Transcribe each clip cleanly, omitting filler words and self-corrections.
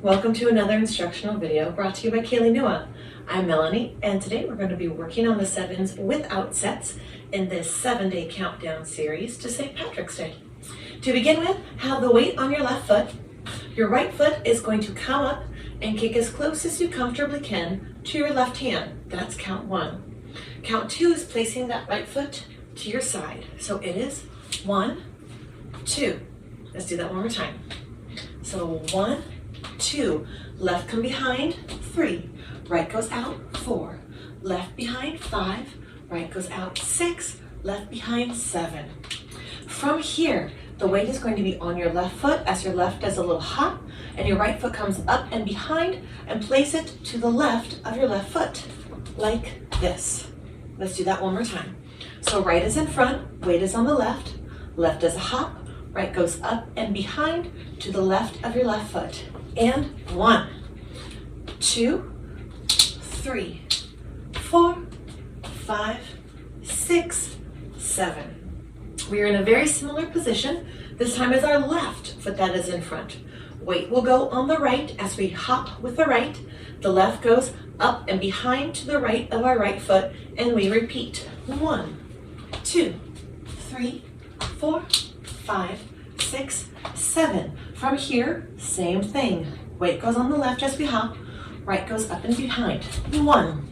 Welcome to another instructional video brought to you by Céilí Nua. I'm Melanie, and today we're going to be working on the sevens without sets in this 7-day countdown series to St. Patrick's Day. To begin with, have the weight on your left foot. Your right foot is going to come up and kick as close as you comfortably can to your left hand. That's count 1. Count 2 is placing that right foot to your side. So it is 1, 2. Let's do that one more time. So 1, 2, left come behind, 3, right goes out, 4, left behind, 5, right goes out, 6, left behind, 7. From here, the weight is going to be on your left foot as your left does a little hop, and your right foot comes up and behind, and place it to the left of your left foot, like this. Let's do that one more time. So right is in front, weight is on the left, left does a hop, right goes up and behind to the left of your left foot. And 1, 2, 3, 4, 5, 6, 7. We are in a very similar position. This time is our left foot that is in front. Weight will go on the right as we hop with the right. The left goes up and behind to the right of our right foot, and we repeat. 1, 2, 3, 4, 5, 6, 7. From here, same thing. Weight goes on the left as we hop, right goes up and behind. 1,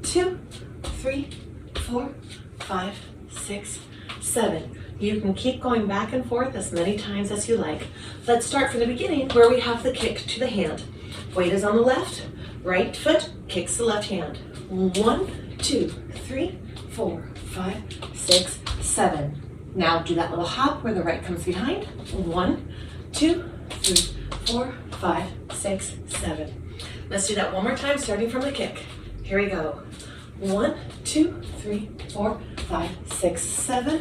2, 3, 4, 5, 6, 7. You can keep going back and forth as many times as you like. Let's start from the beginning where we have the kick to the hand. Weight is on the left, right foot kicks the left hand. 1, 2, 3, 4, 5, 6, 7. Now do that little hop where the right comes behind. 1, 2, 3, 4, 5, 6, 7. Let's do that one more time, starting from the kick. Here we go. 1, 2, 3, 4, 5, 6, 7.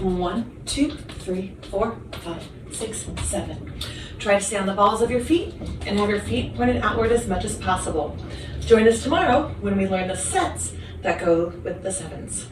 1, 2, 3, 4, 5, 6, 7. Try to stay on the balls of your feet and have your feet pointed outward as much as possible. Join us tomorrow when we learn the sets that go with the sevens.